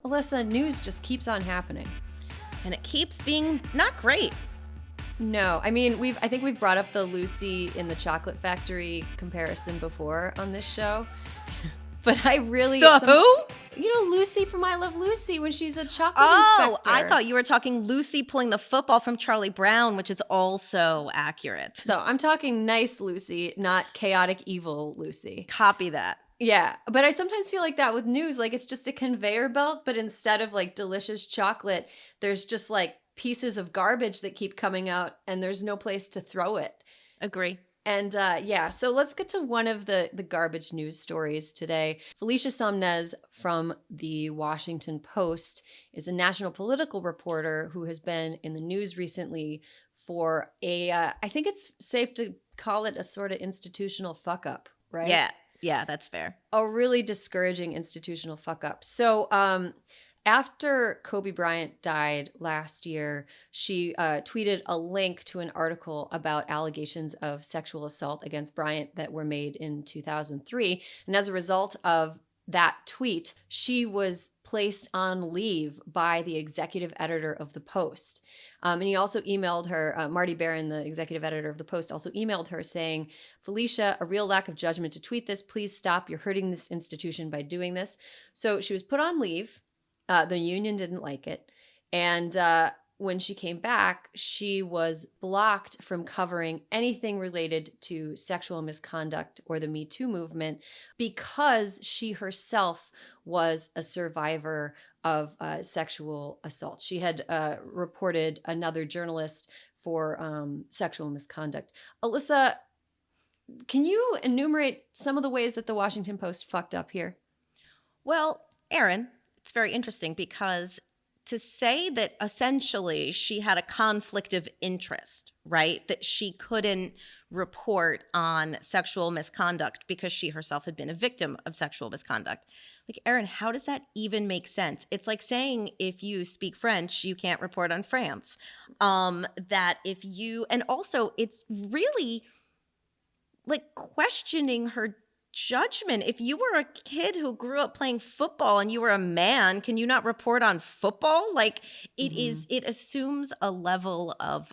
Alyssa, news just keeps on happening. And it keeps being not great. No, I mean, I think we've brought up the Lucy in the Chocolate Factory comparison before on this show. But I really... Who? You know, Lucy from I Love Lucy when she's a chocolate inspector. I thought you were talking Lucy pulling the football from Charlie Brown, which is also accurate. No, I'm talking nice Lucy, not chaotic evil Lucy. Copy that. Yeah, but I sometimes feel like that with news. Like, it's just a conveyor belt, but instead of, like, delicious chocolate, there's just, like, pieces of garbage that keep coming out, and there's no place to throw it. Agree. And yeah, so let's get to one of the garbage news stories today. Felicia Somnez from the Washington Post is a national political reporter who has been in the news recently for I think it's safe to call it a sort of institutional fuck up, right? Yeah, that's fair. A really discouraging institutional fuck up. So after Kobe Bryant died last year, she tweeted a link to an article about allegations of sexual assault against Bryant that were made in 2003. And as a result of that tweet, she was placed on leave by the executive editor of the Post. And he also emailed her, Marty Barron, the executive editor of the Post, also emailed her saying, Felicia, a real lack of judgment to tweet this. Please stop. You're hurting this institution by doing this. So she was put on leave. The union didn't like it. And when she came back, she was blocked from covering anything related to sexual misconduct or the Me Too movement because she herself was a survivor of sexual assault. She had reported another journalist for sexual misconduct. Alyssa, can you enumerate some of the ways that the Washington Post fucked up here? Well, Erin, it's very interesting because to say that essentially she had a conflict of interest, right? That she couldn't report on sexual misconduct because she herself had been a victim of sexual misconduct. Like, Erin, how does that even make sense? It's like saying if you speak French, you can't report on France. That if you, and also it's really like questioning her judgment. If you were a kid who grew up playing football and you were a man, can you not report on football? Like it assumes a level of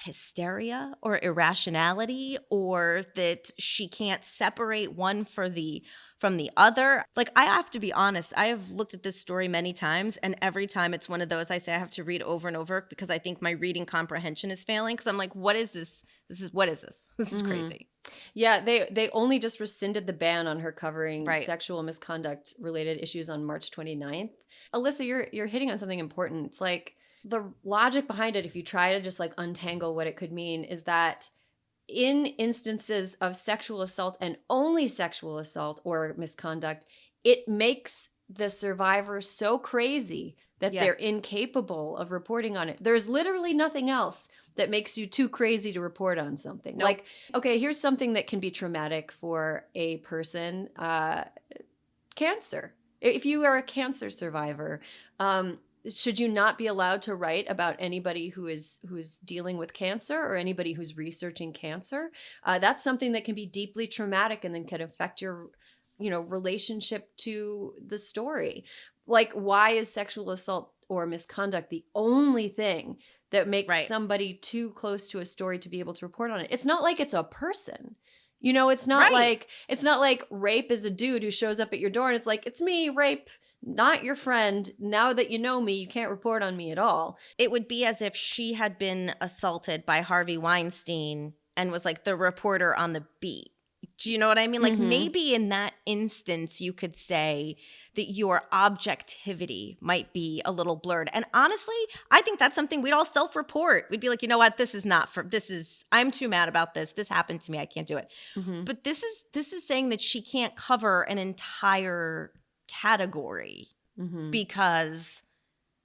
hysteria or irrationality, or that she can't separate one from the other. Like, I have to be honest, I have looked at this story many times, and every time it's one of those I say I have to read over and over because I think my reading comprehension is failing, because I'm like, what is this? What is this? This is crazy. Yeah, they only just rescinded the ban on her covering sexual misconduct related issues on March 29th. Alyssa, you're hitting on something important. It's like the logic behind it, if you try to just like untangle what it could mean, is that in instances of sexual assault and only sexual assault or misconduct, it makes the survivor so crazy that they're incapable of reporting on it. There's literally nothing else that makes you too crazy to report on something. Nope. Like, okay, here's something that can be traumatic for a person. Cancer. If you are a cancer survivor, should you not be allowed to write about anybody who is dealing with cancer or anybody who's researching cancer? That's something that can be deeply traumatic and then can affect your, relationship to the story. Like, why is sexual assault or misconduct the only thing that makes somebody too close to a story to be able to report on it? It's not like it's a person. It's not like rape is a dude who shows up at your door and it's like, it's me, rape, not your friend. Now that you know me, you can't report on me at all. It would be as if she had been assaulted by Harvey Weinstein and was like the reporter on the beat. Do you know what I mean? Like, maybe in that instance, you could say that your objectivity might be a little blurred. And honestly, I think that's something we'd all self-report. We'd be like, you know what? I'm too mad about this. This happened to me. I can't do it. But this is saying that she can't cover an entire category because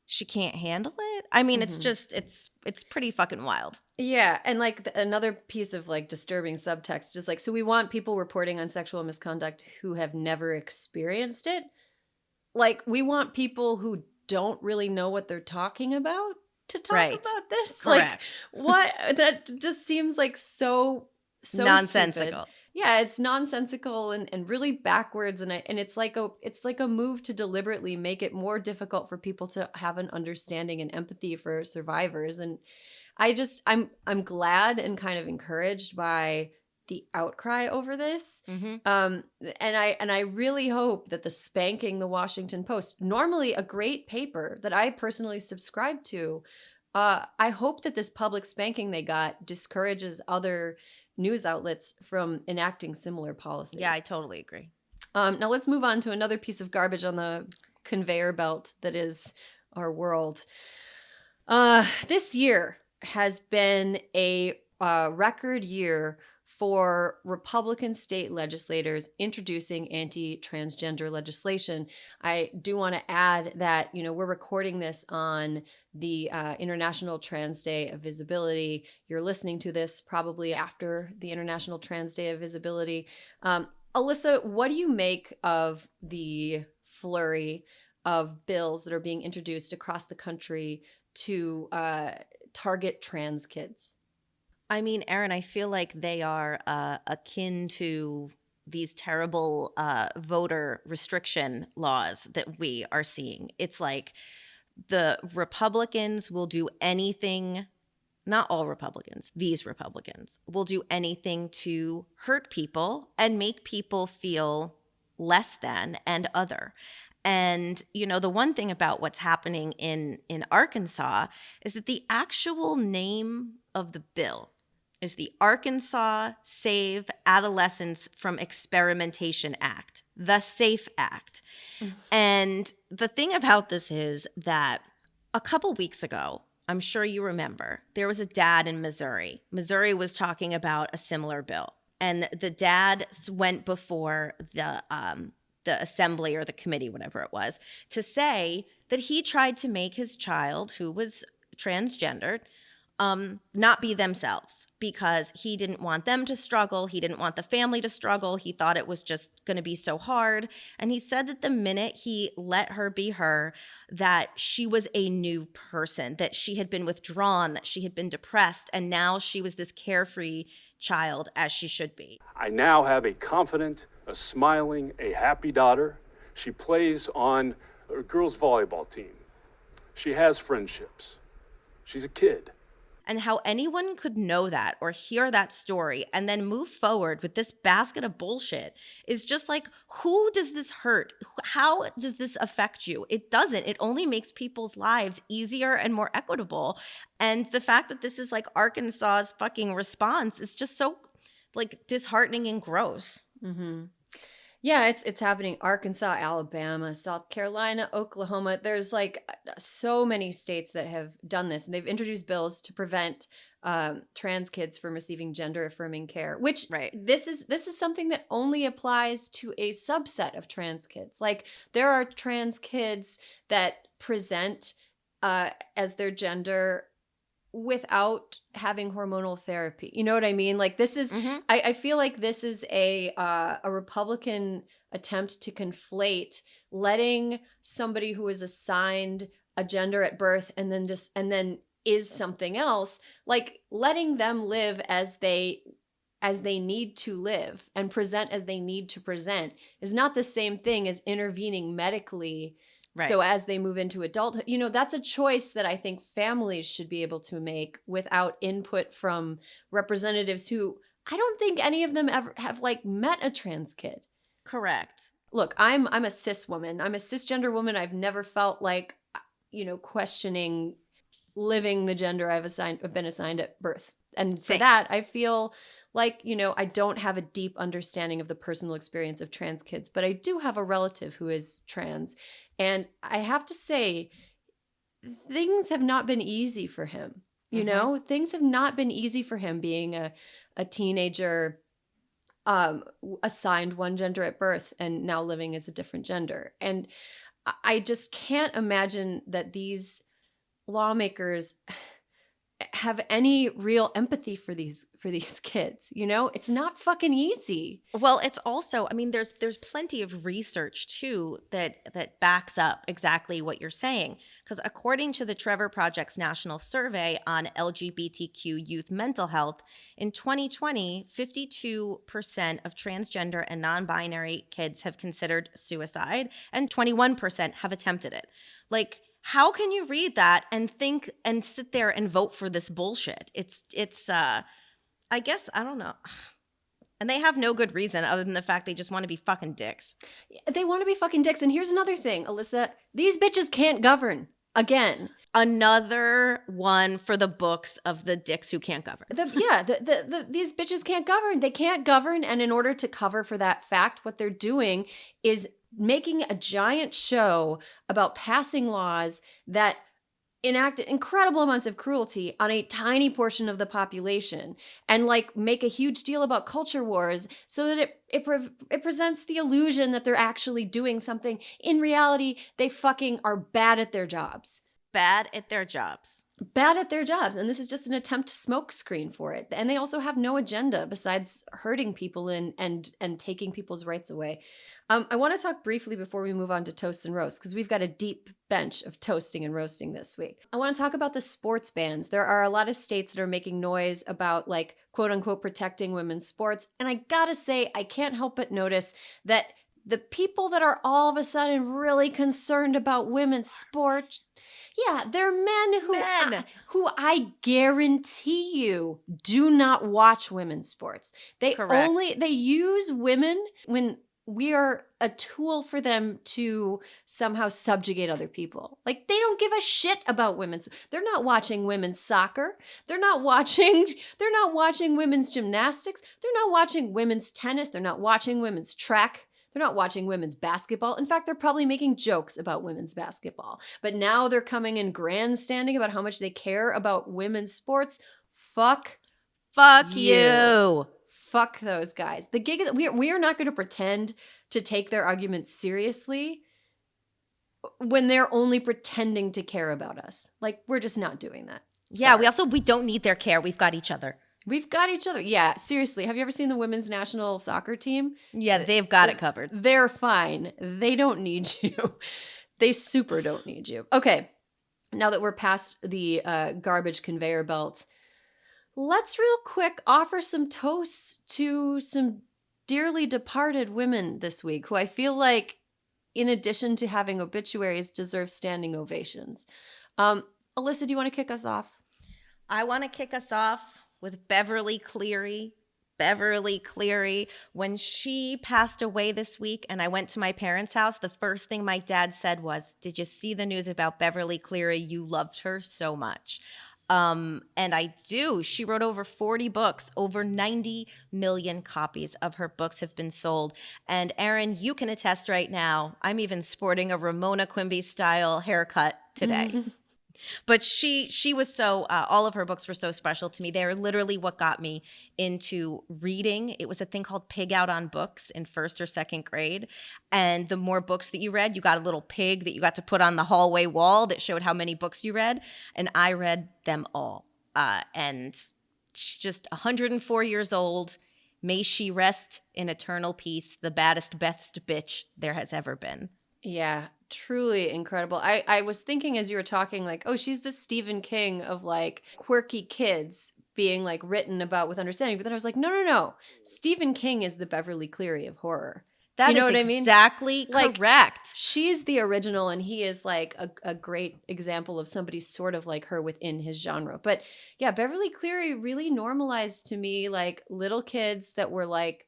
she can't handle it. I mean, it's just, it's pretty fucking wild. Yeah. And like another piece of like disturbing subtext is like, so we want people reporting on sexual misconduct who have never experienced it. Like, we want people who don't really know what they're talking about to talk about this. Correct. Like, what? That just seems like so so stupid. Nonsensical. Yeah, it's nonsensical and really backwards, and it's like a move to deliberately make it more difficult for people to have an understanding and empathy for survivors. And I'm glad and kind of encouraged by the outcry over this. Mm-hmm. And I really hope that the spanking the Washington Post, normally a great paper that I personally subscribe to, I hope that this public spanking they got discourages other news outlets from enacting similar policies. Yeah, I totally agree. Now let's move on to another piece of garbage on the conveyor belt that is our world. This year has been a record year for Republican state legislators introducing anti-transgender legislation. I do want to add that, we're recording this on the International Trans Day of Visibility. You're listening to this probably after the International Trans Day of Visibility. Alyssa, what do you make of the flurry of bills that are being introduced across the country to target trans kids? I mean, Erin, I feel like they are akin to these terrible voter restriction laws that we are seeing. It's like the Republicans will do anything, not all Republicans, these Republicans will do anything to hurt people and make people feel less than and other. And, the one thing about what's happening in Arkansas is that the actual name of the bill is the Arkansas Save Adolescents from Experimentation Act, the SAFE Act. And the thing about this is that a couple weeks ago, I'm sure you remember, there was a dad in Missouri. Missouri was talking about a similar bill. And the dad went before the assembly or the committee, whatever it was, to say that he tried to make his child, who was transgendered, not be themselves because he didn't want them to struggle. He didn't want the family to struggle. He thought it was just going to be so hard. And he said that the minute he let her be her, that she was a new person, that she had been withdrawn, that she had been depressed, and now she was this carefree child as she should be. I now have a confident, a smiling, a happy daughter. She plays on a girls' volleyball team. She has friendships. She's a kid. And how anyone could know that or hear that story and then move forward with this basket of bullshit is just like, who does this hurt? How does this affect you? It doesn't. It only makes people's lives easier and more equitable. And the fact that this is like Arkansas's fucking response is just so like disheartening and gross. Mm-hmm. Yeah, it's happening. Arkansas, Alabama, South Carolina, Oklahoma. There's like so many states that have done this, and they've introduced bills to prevent trans kids from receiving gender affirming care. Which this is something that only applies to a subset of trans kids. Like there are trans kids that present as their gender without having hormonal therapy. You know what I mean? Like this is, I feel like this is a Republican attempt to conflate letting somebody who is assigned a gender at birth and then is something else, like letting them live as they need to live and present as they need to present is not the same thing as intervening medically. Right. So as they move into adulthood, that's a choice that I think families should be able to make without input from representatives who I don't think any of them ever have like met a trans kid. Correct. Look, I'm a cis woman. I'm a cisgender woman. I've never felt like, questioning living the gender I've been assigned at birth. And for that, I feel like, I don't have a deep understanding of the personal experience of trans kids, but I do have a relative who is trans. And I have to say, things have not been easy for him. Things have not been easy for him being a teenager, assigned one gender at birth and now living as a different gender. And I just can't imagine that these lawmakers have any real empathy for these kids. You know, it's not fucking easy. Well, it's also, I mean, there's plenty of research too that backs up exactly what you're saying. Because according to the Trevor Project's national survey on LGBTQ youth mental health, in 2020, 52% of transgender and non-binary kids have considered suicide, and 21% have attempted it. Like, how can you read that and think and sit there and vote for this bullshit? It's I guess, I don't know. And they have no good reason other than the fact they just want to be fucking dicks. They want to be fucking dicks. And here's another thing, Alyssa. These bitches can't govern. Again. Another one for the books of the dicks who can't govern. These bitches can't govern. They can't govern. And in order to cover for that fact, what they're doing is making a giant show about passing laws that enact incredible amounts of cruelty on a tiny portion of the population, and like make a huge deal about culture wars so that it presents the illusion that they're actually doing something. In reality, they fucking are bad at their jobs. Bad at their jobs. Bad at their jobs. And this is just an attempt to smoke screen for it. And they also have no agenda besides hurting people and taking people's rights away. I want to talk briefly before we move on to toast and roast, because we've got a deep bench of toasting and roasting this week. I want to talk about the sports bans. There are a lot of states that are making noise about, like, quote unquote, protecting women's sports. And I gotta say, I can't help but notice that the people that are all of a sudden really concerned about women's sports, yeah, they're men who I guarantee you do not watch women's sports. They use women when we are a tool for them to somehow subjugate other people. Like, they don't give a shit about women's. They're not watching women's soccer. They're not watching women's gymnastics. They're not watching women's tennis. They're not watching women's track. They're not watching women's basketball. In fact, they're probably making jokes about women's basketball. But now they're coming in grandstanding about how much they care about women's sports. Fuck you. Fuck those guys. The gig is, we are not going to pretend to take their arguments seriously when they're only pretending to care about us. Like, we're just not doing that. Sorry. Yeah, we don't need their care. We've got each other. We've got each other. Yeah, seriously. Have you ever seen the women's national soccer team? Yeah, they've got it covered. They're fine. They don't need you. They super don't need you. Okay, now that we're past the garbage conveyor belt, let's real quick offer some toasts to some dearly departed women this week who I feel like, in addition to having obituaries, deserve standing ovations. Alyssa, do you want to kick us off? I want to kick us off with Beverly Cleary. Beverly Cleary, when she passed away this week and I went to my parents' house, the first thing my dad said was, "Did you see the news about Beverly Cleary? You loved her so much." And I do. She wrote over 40 books. Over 90 million copies of her books have been sold. And Erin, you can attest right now, I'm even sporting a Ramona Quimby style haircut today. But she was so, all of her books were so special to me. They are literally what got me into reading. It was a thing called Pig Out on Books in first or second grade. And the more books that you read, you got a little pig that you got to put on the hallway wall that showed how many books you read. And I read them all. And she's just 104 years old. May she rest in eternal peace, the baddest, best bitch there has ever been. Yeah, truly incredible. I was thinking as you were talking, like, oh, she's the Stephen King of, like, quirky kids being, like, written about with understanding. But then I was like, no. Stephen King is the Beverly Cleary of horror. That you know is what I mean? Exactly like, correct. She's the original, and he is, like, a great example of somebody sort of like her within his genre. But, yeah, Beverly Cleary really normalized to me, like, little kids that were, like,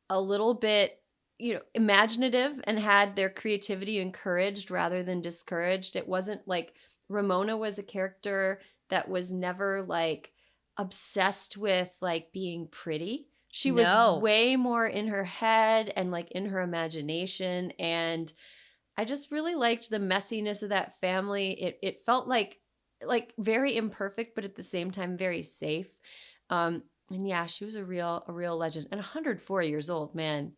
a little bit, you know, imaginative and had their creativity encouraged rather than discouraged. It wasn't like Ramona was a character that was never, like, obsessed with, like, being pretty. She was way more in her head and, like, in her imagination. And I just really liked the messiness of that family. It felt like very imperfect, but at the same time very safe. And yeah, she was a real legend. And 104 years old, man.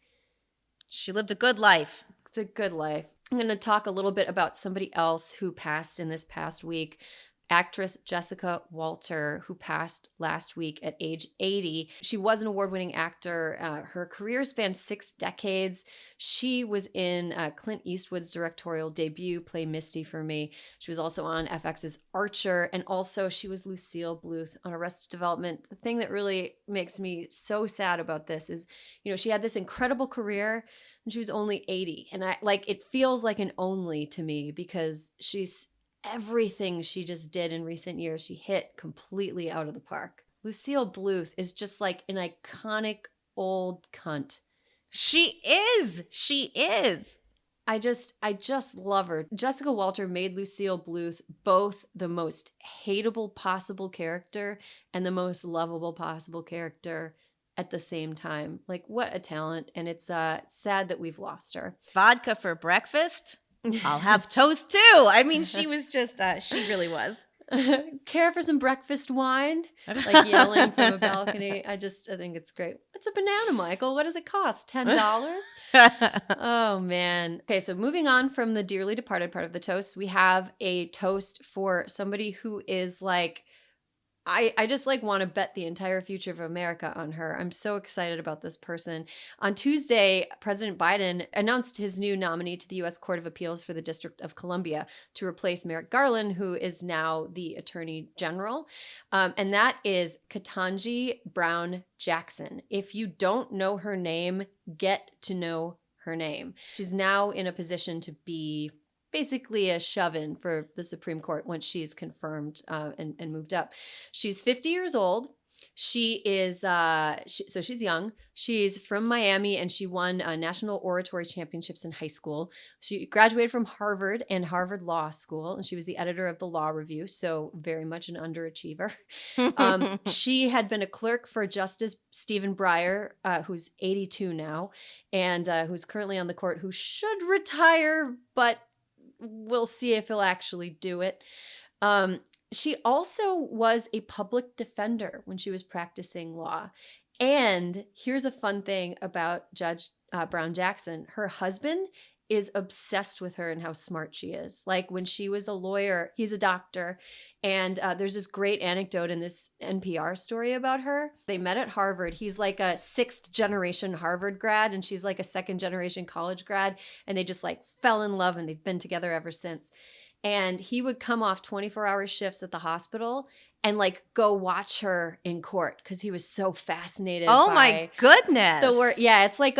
She lived a good life. It's a good life. I'm going to talk a little bit about somebody else who passed in this past week. actress Jessica Walter, who passed last week at age 80. She was an award-winning actor. Her career spanned 6 decades. She was in Clint Eastwood's directorial debut, Play Misty for Me. She was also on FX's Archer, and also she was Lucille Bluth on Arrested Development. The thing that really makes me so sad about this is, she had this incredible career and she was only 80. And it feels like an only to me because she's everything she just did in recent years, she hit completely out of the park. Lucille Bluth is just like an iconic old cunt. She is. I just love her. Jessica Walter made Lucille Bluth both the most hateable possible character and the most lovable possible character at the same time. Like, what a talent. And it's sad that we've lost her. Vodka for breakfast? I'll have toast too. I mean, she was just, she really was. Care for some breakfast wine? Like yelling from a balcony. I think it's great. It's a banana, Michael. What does it cost? $10? Oh, man. Okay, so moving on from the dearly departed part of the toast, we have a toast for somebody who is like, I just want to bet the entire future of America on her. I'm so excited about this person. On Tuesday, President Biden announced his new nominee to the U.S. Court of Appeals for the District of Columbia to replace Merrick Garland, who is now the Attorney General. And that is Ketanji Brown Jackson. If you don't know her name, get to know her name. She's now in a position to be basically a shove-in for the Supreme Court once she's confirmed and moved up. She's 50 years old. She is, so she's young. She's from Miami and she won national oratory championships in high school. She graduated from Harvard and Harvard Law School, and she was the editor of the Law Review, so very much an underachiever. She had been a clerk for Justice Stephen Breyer, who's 82 now, and who's currently on the court, who should retire, but we'll see if he'll actually do it. She also was a public defender when she was practicing law. And here's a fun thing about Judge Brown Jackson. Her husband is obsessed with her and how smart she is. Like when she was a lawyer, he's a doctor. And there's this great anecdote in this NPR story about her. They met at Harvard. He's like a 6th generation Harvard grad and she's like a 2nd generation college grad. And they just fell in love and they've been together ever since. And he would come off 24-hour shifts at the hospital and go watch her in court because he was so fascinated. Oh my goodness! The word, yeah, it's like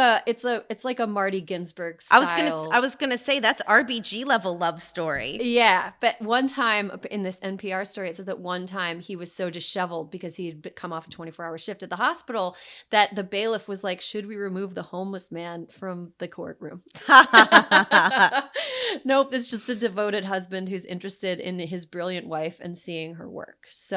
a Marty Ginsburg style. I was gonna say that's RBG level love story. Yeah, but one time in this NPR story, it says that one time he was so disheveled because he had come off a 24-hour shift at the hospital that the bailiff was like, "Should we remove the homeless man from the courtroom?" Nope, it's just a devoted husband who's interested in his brilliant wife and seeing her work. So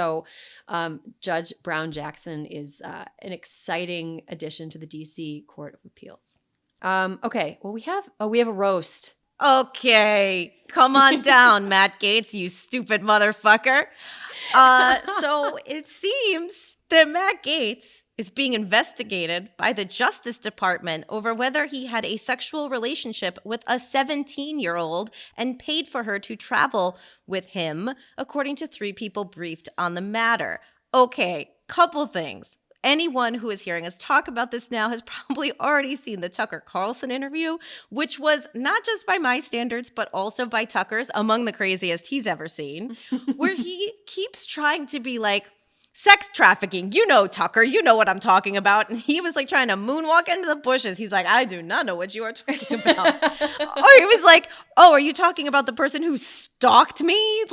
Judge Brown Jackson is an exciting addition to the DC Court of Appeals. Okay, well, we have a roast. Okay, come on down, Matt Gaetz, you stupid motherfucker. So it seems that Matt Gaetz is being investigated by the Justice Department over whether he had a sexual relationship with a 17-year-old and paid for her to travel with him, according to 3 people briefed on the matter. Okay, couple things. Anyone who is hearing us talk about this now has probably already seen the Tucker Carlson interview, which was not just by my standards, but also by Tucker's, among the craziest he's ever seen, where he keeps trying to be like, sex trafficking, you know, Tucker, you know what I'm talking about. And he was like trying to moonwalk into the bushes. He's like, I do not know what you are talking about. Or he was like, oh, are you talking about the person who stalked me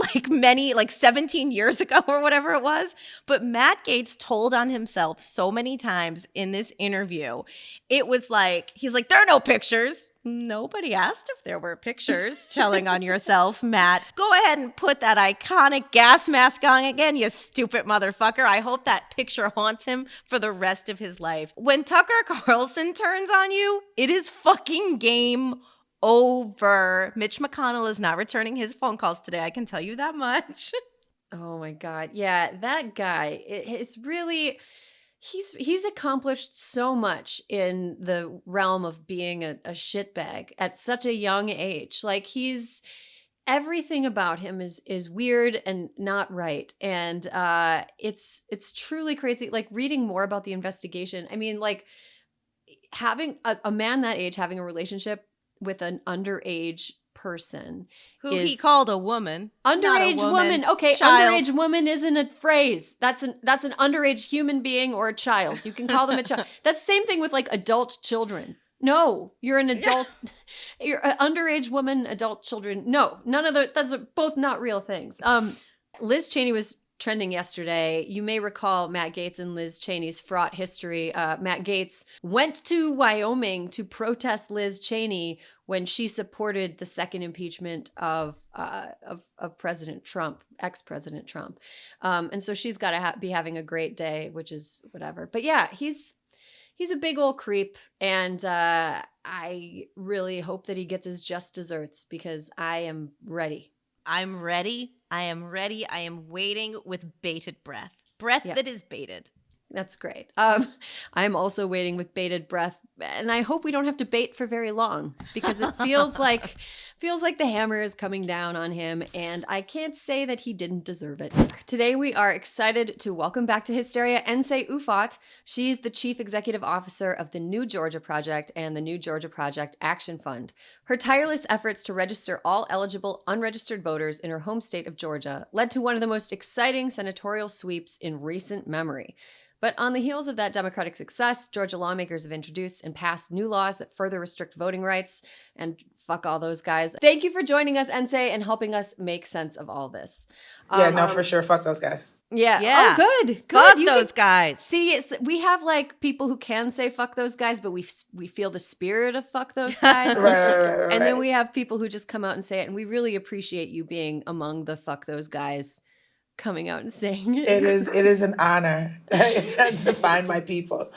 like 17 years ago or whatever it was? But Matt Gaetz told on himself so many times in this interview. It was like, he's like, there are no pictures. Nobody asked if there were pictures. Telling on yourself, Matt. Go ahead and put that iconic gas mask on again, you stupid motherfucker. I hope that picture haunts him for the rest of his life. When Tucker Carlson turns on you, it is fucking game over. Mitch McConnell is not returning his phone calls today. I can tell you that much. Oh my God. Yeah, that guy, it's really... He's accomplished so much in the realm of being a shitbag at such a young age. Like everything about him is weird and not right. And it's truly crazy. Like reading more about the investigation. I mean, like having a man that age having a relationship with an underage person who he called a woman. Underage woman. Okay, child. Underage woman isn't a phrase. That's an underage human being or a child. You can call them a child. That's the same thing with like adult children. No, you're an adult. You're an underage woman, adult children. No, none of that's both not real things. Liz Cheney was trending yesterday. You may recall Matt Gaetz and Liz Cheney's fraught history. Matt Gaetz went to Wyoming to protest Liz Cheney when she supported the second impeachment of President Trump, ex-President Trump. And so she's got to be having a great day, which is whatever. But yeah, he's a big old creep. And I really hope that he gets his just desserts because I am ready. I'm ready. I am ready. I am waiting with bated breath. Breath that is baited. That's great. I'm also waiting with bated breath, and I hope we don't have to bait for very long because it feels like the hammer is coming down on him, and I can't say that he didn't deserve it. Today we are excited to welcome back to Hysteria Nsé Ufot. She's the Chief Executive Officer of the New Georgia Project and the New Georgia Project Action Fund. Her tireless efforts to register all eligible unregistered voters in her home state of Georgia led to one of the most exciting senatorial sweeps in recent memory. But on the heels of that Democratic success, Georgia lawmakers have introduced and passed new laws that further restrict voting rights. And fuck all those guys. Thank you for joining us, Nsé, and helping us make sense of all this. For sure. Fuck those guys. Yeah. Yeah. Oh, good. Fuck those guys. See, we have like people who can say fuck those guys, but we feel the spirit of fuck those guys. right. And then we have people who just come out and say it. And we really appreciate you being among the fuck those guys coming out and saying it. It is an honor to find my people.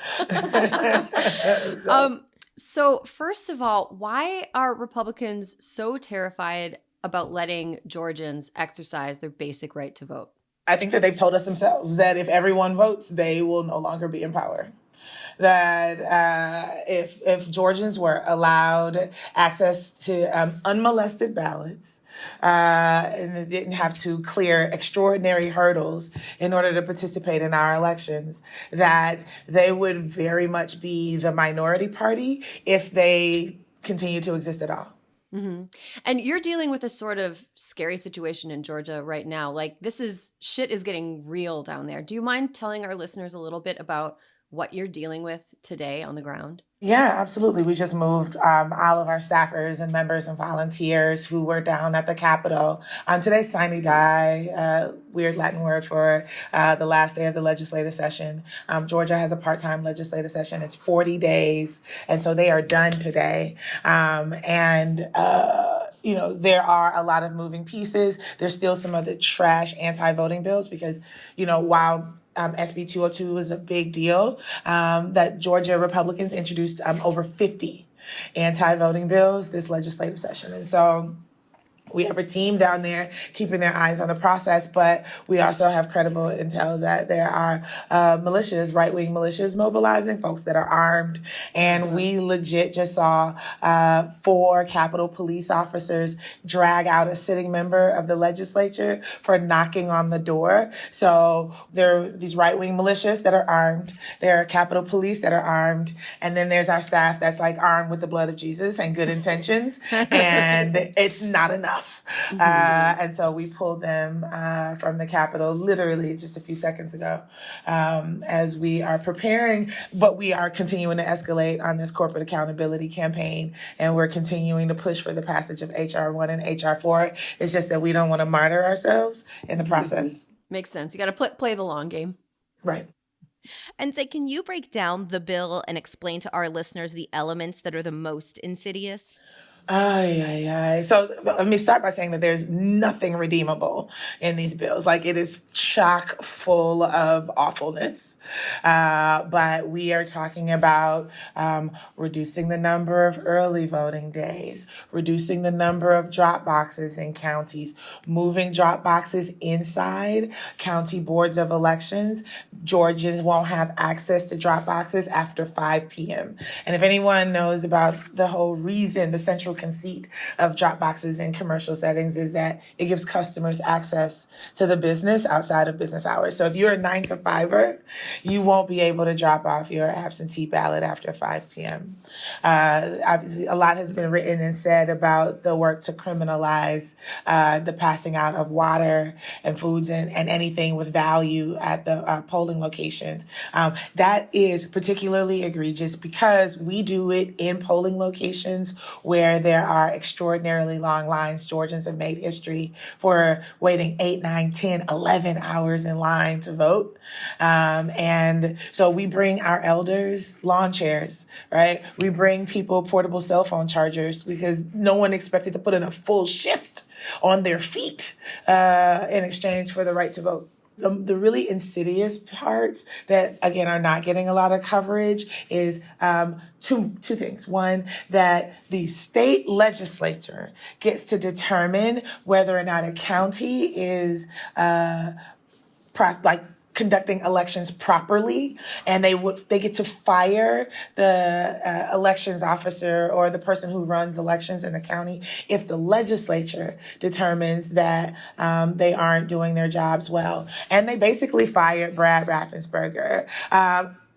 So first of all, why are Republicans so terrified about letting Georgians exercise their basic right to vote? I think that they've told us themselves that if everyone votes, they will no longer be in power. That if Georgians were allowed access to unmolested ballots and they didn't have to clear extraordinary hurdles in order to participate in our elections, that they would very much be the minority party if they continue to exist at all. Mm-hmm. And you're dealing with a sort of scary situation in Georgia right now. Like shit is getting real down there. Do you mind telling our listeners a little bit about what you're dealing with today on the ground? Yeah, absolutely. We just moved all of our staffers and members and volunteers who were down at the Capitol on today's Sine Die, weird Latin word for the last day of the legislative session. Georgia has a part-time legislative session. It's 40 days, and so they are done today. There are a lot of moving pieces. There's still some of the trash anti-voting bills because, while SB 202 was a big deal, that Georgia Republicans introduced over 50 anti-voting bills this legislative session. And so we have a team down there keeping their eyes on the process, but we also have credible intel that there are militias, right-wing militias mobilizing, folks that are armed. And we legit just saw 4 Capitol police officers drag out a sitting member of the legislature for knocking on the door. So there are these right-wing militias that are armed. There are Capitol police that are armed. And then there's our staff that's like armed with the blood of Jesus and good intentions. And it's not enough. And so we pulled them from the Capitol literally just a few seconds ago as we are preparing, but we are continuing to escalate on this corporate accountability campaign, and we're continuing to push for the passage of H.R. 1 and H.R. 4. It's just that we don't want to martyr ourselves in the process. Makes sense. You got to play the long game. Right. And so can you break down the bill and explain to our listeners the elements that are the most insidious? So let me start by saying that there's nothing redeemable in these bills. Like, it is chock full of awfulness. But we are talking about reducing the number of early voting days, reducing the number of drop boxes in counties, moving drop boxes inside county boards of elections. Georgians won't have access to drop boxes after 5 p.m. And if anyone knows about the whole reason the Central conceit of drop boxes in commercial settings is that it gives customers access to the business outside of business hours. So if you're a 9-to-5er, you won't be able to drop off your absentee ballot after 5 p.m. Obviously, a lot has been written and said about the work to criminalize the passing out of water and foods and anything with value at the polling locations. That is particularly egregious because we do it in polling locations where there are extraordinarily long lines. Georgians have made history for waiting 8, 9, 10, 11 hours in line to vote. And so we bring our elders lawn chairs, right? We bring people portable cell phone chargers because no one expected to put in a full shift on their feet in exchange for the right to vote. The really insidious parts that, again, are not getting a lot of coverage is two things. One, that the state legislature gets to determine whether or not a county is conducting elections properly, and they get to fire the elections officer or the person who runs elections in the county if the legislature determines that they aren't doing their jobs well. And they basically fired Brad Raffensperger.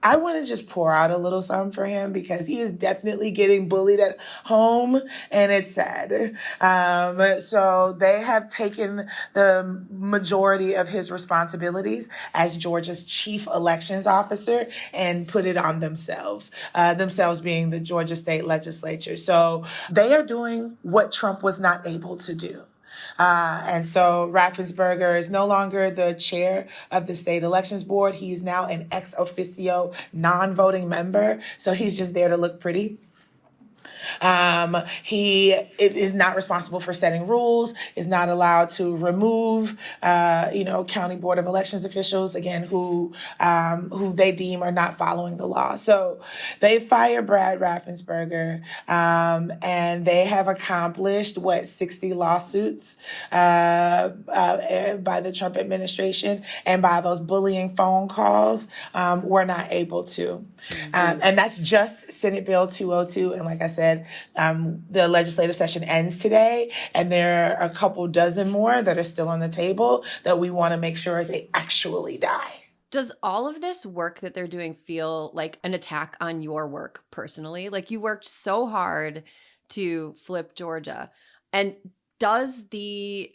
I want to just pour out a little something for him because he is definitely getting bullied at home, and it's sad. So they have taken the majority of his responsibilities as Georgia's chief elections officer and put it on themselves being the Georgia state legislature. So they are doing what Trump was not able to do. And so Raffensperger is no longer the chair of the state elections board. He is now an ex officio non-voting member. So he's just there to look pretty. He is not responsible for setting rules, is not allowed to remove, county board of elections officials, again, who they deem are not following the law. So they fired Brad Raffensperger, and they have accomplished 60 lawsuits by the Trump administration, and by those bullying phone calls, we're not able to. And that's just Senate Bill 202. And like I said, the legislative session ends today, and there are a couple dozen more that are still on the table that we want to make sure they actually die. Does all of this work that they're doing feel like an attack on your work personally? Like, you worked so hard to flip Georgia. And does the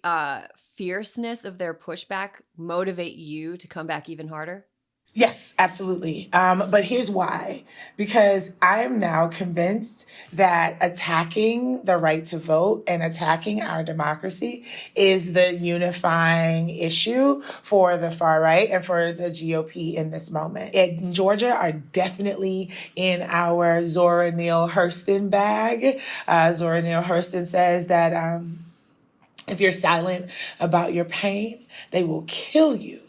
fierceness of their pushback motivate you to come back even harder? Yes, absolutely. But here's why. Because I am now convinced that attacking the right to vote and attacking our democracy is the unifying issue for the far right and for the GOP in this moment. And Georgia are definitely in our Zora Neale Hurston bag. Zora Neale Hurston says that if you're silent about your pain, they will kill you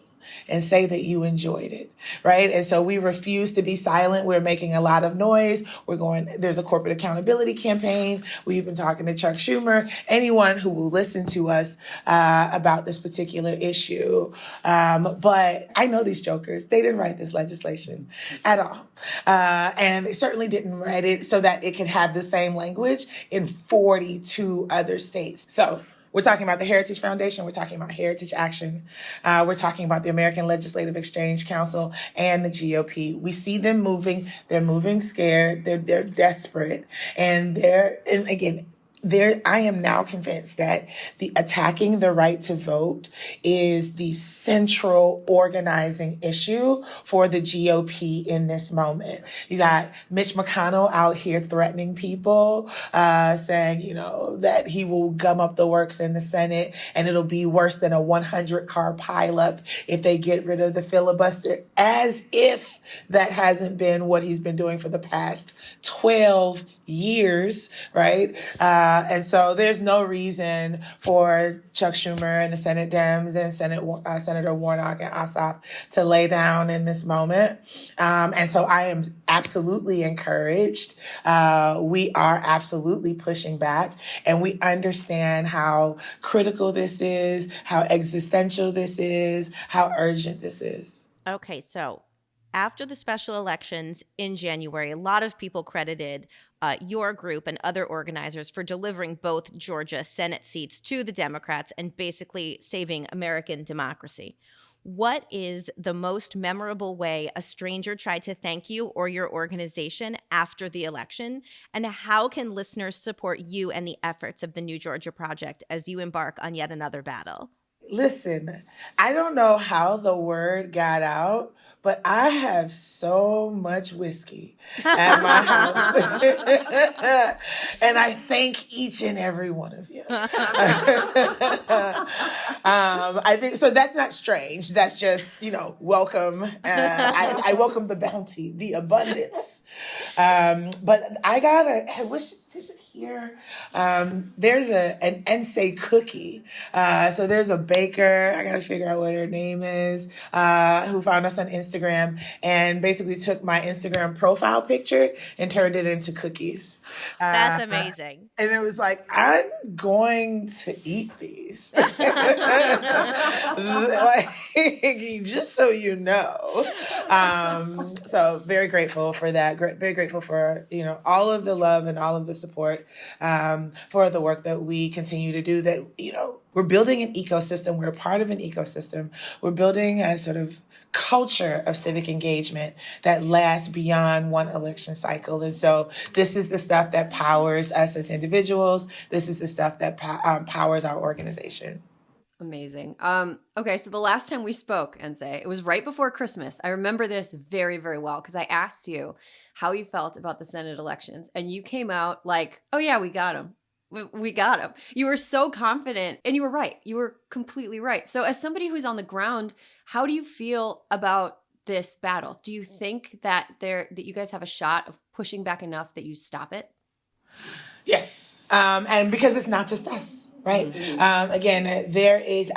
and say that you enjoyed it, right? And so we refuse to be silent. We're making a lot of noise. There's a corporate accountability campaign. We've been talking to Chuck Schumer, anyone who will listen to us about this particular issue. But I know these jokers. They didn't write this legislation at all. And they certainly didn't write it so that it could have the same language in 42 other states. So we're talking about the Heritage Foundation. We're talking about Heritage Action. We're talking about the American Legislative Exchange Council and the GOP. We see them moving. They're moving scared. They're desperate. And I am now convinced that the attacking the right to vote is the central organizing issue for the GOP in this moment. You got Mitch McConnell out here threatening people, saying, that he will gum up the works in the Senate and it'll be worse than a 100-car pileup if they get rid of the filibuster, as if that hasn't been what he's been doing for the past 12 years, right? And so there's no reason for Chuck Schumer and the Senate Dems and Senator Warnock and Ossoff to lay down in this moment. And so I am absolutely encouraged. We are absolutely pushing back, and we understand how critical this is, how existential this is, how urgent this is. Okay, so after the special elections in January, a lot of people credited your group and other organizers for delivering both Georgia Senate seats to the Democrats and basically saving American democracy. What is the most memorable way a stranger tried to thank you or your organization after the election? And how can listeners support you and the efforts of the New Georgia Project as you embark on yet another battle? Listen, I don't know how the word got out, but I have so much whiskey at my house. And I thank each and every one of you. I think, so that's not strange. That's just, welcome. I welcome the bounty, the abundance. But I wish, is it here? There's an Nsé cookie. So there's a baker, I gotta figure out what her name is, who found us on Instagram and basically took my Instagram profile picture and turned it into cookies. That's amazing. And it was like, I'm going to eat these. Like, just so you know. So very grateful for that. Very grateful for, all of the love and all of the support for the work that we continue to do, that, we're building an ecosystem. We're a part of an ecosystem. We're building a sort of culture of civic engagement that lasts beyond one election cycle. And so this is the stuff that powers us as individuals. This is the stuff that powers our organization. Amazing. Okay, so the last time we spoke, Nsé, it was right before Christmas. I remember this very, very well because I asked you how you felt about the Senate elections, and you came out like, oh yeah, we got him. We got him. You were so confident, and you were right. You were completely right. So as somebody who's on the ground, how do you feel about this battle? Do you think that you guys have a shot of pushing back enough that you stop it? Yes. And because it's not just us. Right. Mm-hmm. Again, I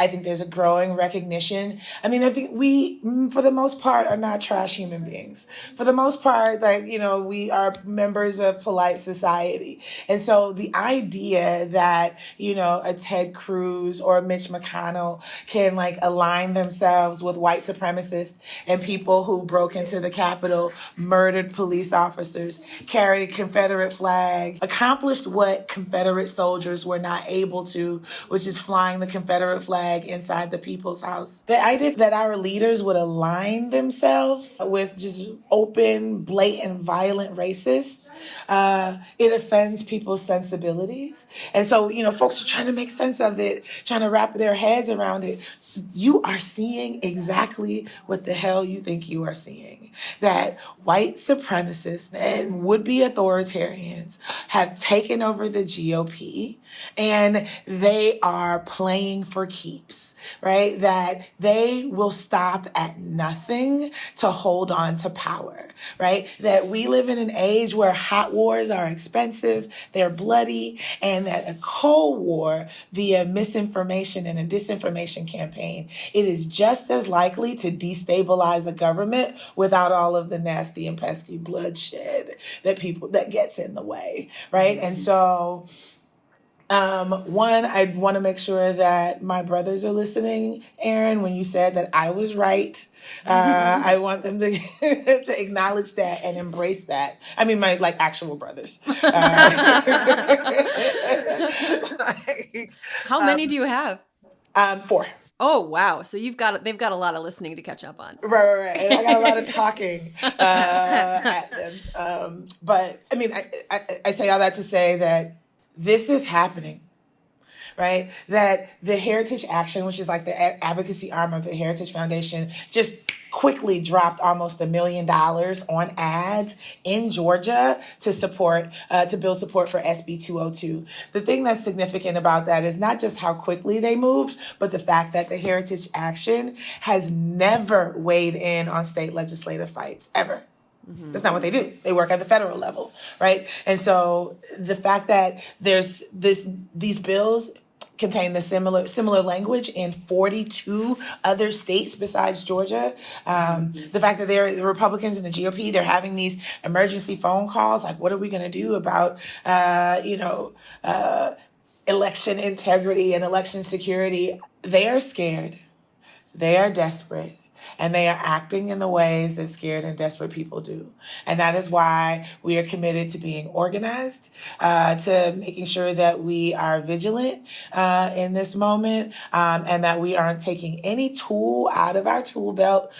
think there's a growing recognition. I mean, I think we, for the most part, are not trash human beings. For the most part, we are members of polite society. And so the idea that, a Ted Cruz or a Mitch McConnell can align themselves with white supremacists and people who broke into the Capitol, murdered police officers, carried a Confederate flag, accomplished what Confederate soldiers were not able to, which is flying the Confederate flag inside the People's House. The idea that our leaders would align themselves with just open, blatant, violent racists, it offends people's sensibilities. And so, folks are trying to make sense of it, trying to wrap their heads around it. You are seeing exactly what the hell you think you are seeing. That white supremacists and would-be authoritarians have taken over the GOP and they are playing for keeps, right? That they will stop at nothing to hold on to power, right? That we live in an age where hot wars are expensive, they're bloody, and that a Cold War via misinformation and a disinformation campaign, it is just as likely to destabilize a government without all of the nasty and pesky bloodshed that gets in the way, right? And so, one, I want to make sure that my brothers are listening, Erin, when you said that I was right. I want them to to acknowledge that and embrace that. I mean, my actual brothers. How many do you have? 4. Oh, wow. So they've got a lot of listening to catch up on. Right. And I got a lot of talking at them. But I mean, I say all that to say that this is happening, right? That the Heritage Action, which is the advocacy arm of the Heritage Foundation, just quickly dropped almost $1 million on ads in Georgia to build support for SB 202. The thing that's significant about that is not just how quickly they moved, but the fact that the Heritage Action has never weighed in on state legislative fights, ever. Mm-hmm. That's not what they do. They work at the federal level, right? And so the fact that there's these bills contain the similar language in 42 other states besides Georgia. The fact that the Republicans and the GOP, they're having these emergency phone calls, what are we going to do about, election integrity and election security? They are scared. They are desperate. and they are acting in the ways that scared and desperate people do. And that is why we are committed to being organized, to making sure that we are vigilant in this moment, and that we aren't taking any tool out of our tool belt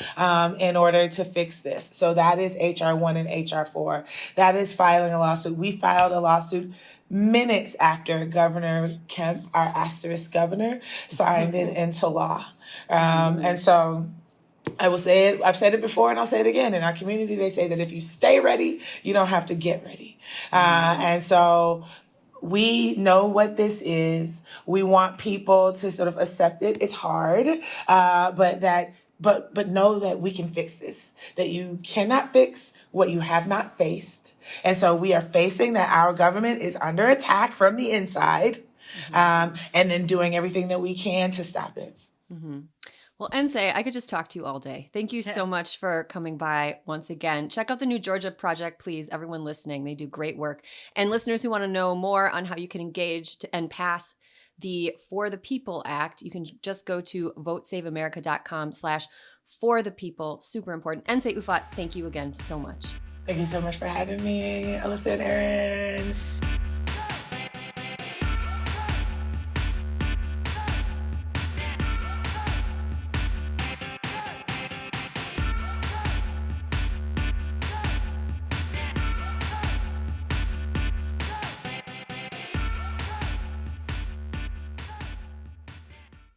in order to fix this. So that is HR 1 and HR 4. That is filing a lawsuit. We filed a lawsuit minutes after Governor Kemp, our asterisk governor, signed it into law. And so I will say it, I've said it before and I'll say it again. In our community, they say that if you stay ready, you don't have to get ready. And so we know what this is. We want people to sort of accept it. It's hard, but know that we can fix this, that you cannot fix what you have not faced. And so we are facing that our government is under attack from the inside, and then doing everything that we can to stop it. Well, Nsé, I could just talk to you all day. Thank you so much for coming by once again. Check out the new Georgia Project, please, everyone listening. They do great work. And listeners who want to know more on how you can engage and pass the For the People Act, you can just go to votesaveamerica.com/forthepeople. Super important. Nsé Ufot, thank you again so much. Thank you so much for having me, Alyssa and Erin.